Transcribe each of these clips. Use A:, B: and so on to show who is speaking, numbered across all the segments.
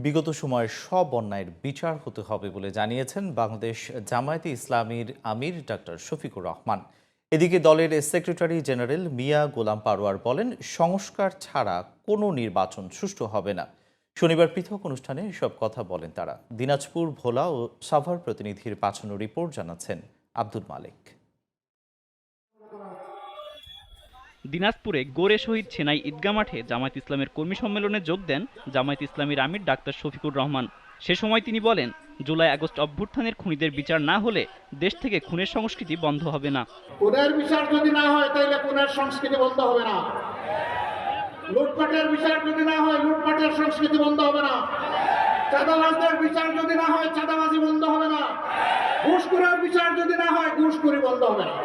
A: বিগত সময়ের সব অন্যায়ের বিচার হতে হবে বলে জানিয়েছেন বাংলাদেশ জামায়াতে ইসলামীর আমির ডাক্তার শফিকুর রহমান। এদিকে দলের সেক্রেটারি জেনারেল মিয়া গোলাম পারোয়ার বলেন, সংস্কার ছাড়া কোনো নির্বাচন সুষ্ঠু হবে না। শনিবার পৃথক অনুষ্ঠানে এসব কথা বলেন তারা। দিনাজপুর, ভোলা ও সাভার প্রতিনিধির পাঠানো রিপোর্ট জানাচ্ছেন আব্দুল মালিক।
B: দিনাজপুরে গোরে শহীদ সেনাই ঈদগাহ মাঠে জামায়াত ইসলামের কর্মী সম্মেলনে যোগ দেন জামায়াত ইসলামীর আমির ডাক্তার শফিকুর রহমান। সে সময় তিনি বলেন, জুলাই আগস্ট অভ্যুত্থানের খুনিদের বিচার না হলে দেশ থেকে খুনের সংস্কৃতি বন্ধ হবে না।
C: খুনের বিচার যদি না হয় তাহলে খুনের সংস্কৃতি বন্ধ হবে না। লুটপাটের বিচার যদি না হয় লুটপাটের সংস্কৃতি বন্ধ হবে না। চাঁদাবাজদের বিচার যদি না হয় চাঁদাবাজি বন্ধ হবে না। ঘুষখোরের বিচার যদি না হয় ঘুষখোরি বন্ধ হবে না।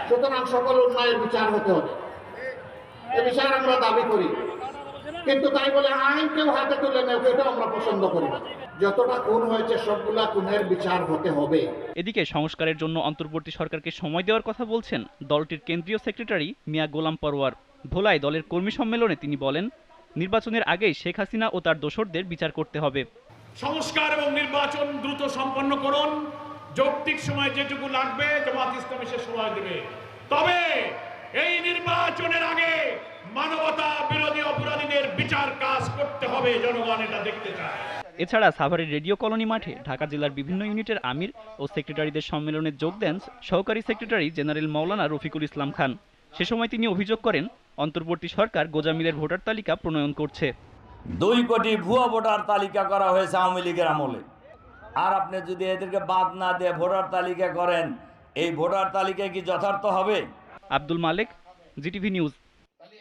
C: সুতরাং সকল অন্যায়ের বিচার হতে হবে, এ বিচার আমরা দাবি করি। কিন্তু তাই বলে আইন কেউ হাতে তুলে নেয়, এটা আমরা পছন্দ করি না। যতটা খুন হয়েছে সবগুলা খুনের বিচার হতে হবে।
B: এদিকে সংস্কারের জন্য অন্তর্বর্তী সরকারকে সময় দেওয়ার কথা বলছেন দলটির কেন্দ্রীয় সেক্রেটারি মিয়া গোলাম পারোয়ার। ভোলায় দলের কর্মী সম্মেলনে তিনি বলেন, নির্বাচনের আগেই শেখ হাসিনা ও তার দোসরদের বিচার করতে হবে।
D: সংস্কার এবং নির্বাচন দ্রুত সম্পন্ন করুন। যৌক্তিক সময় যেটুকু লাগবে জামাত ইসলামী সে সময় দেবে। তবে এই নির্বাচনের আগে মানবতা বিরোধী অপরাধীদের বিচার কাজ করতে হবে, জনগণ এটা দেখতে চায়।
B: এছাড়া সাভারের রেডিও কলোনি মাঠে ঢাকা জেলার বিভিন্ন ইউনিটের আমির ও সেক্রেটারিদের সম্মেলনে যোগ দেন সহকারী সেক্রেটারি জেনারেল মাওলানা রফিকুল ইসলাম খান। সে সময় তিনি অভিযোগ করেন, অন্তর্বর্তী সরকার গোজামিলের ভোটার তালিকা প্রণয়ন করছে।
E: 2 কোটি ভুয়া ভোটার তালিকা করা হয়েছে আওয়ামী লীগের আমলে। আর আপনি যদি এদেরকে বাদ না দিয়ে ভোটার তালিকা করেন, এই ভোটার তালিকা কি যথার্থ হবে?
B: Abdul Malik, GTV news.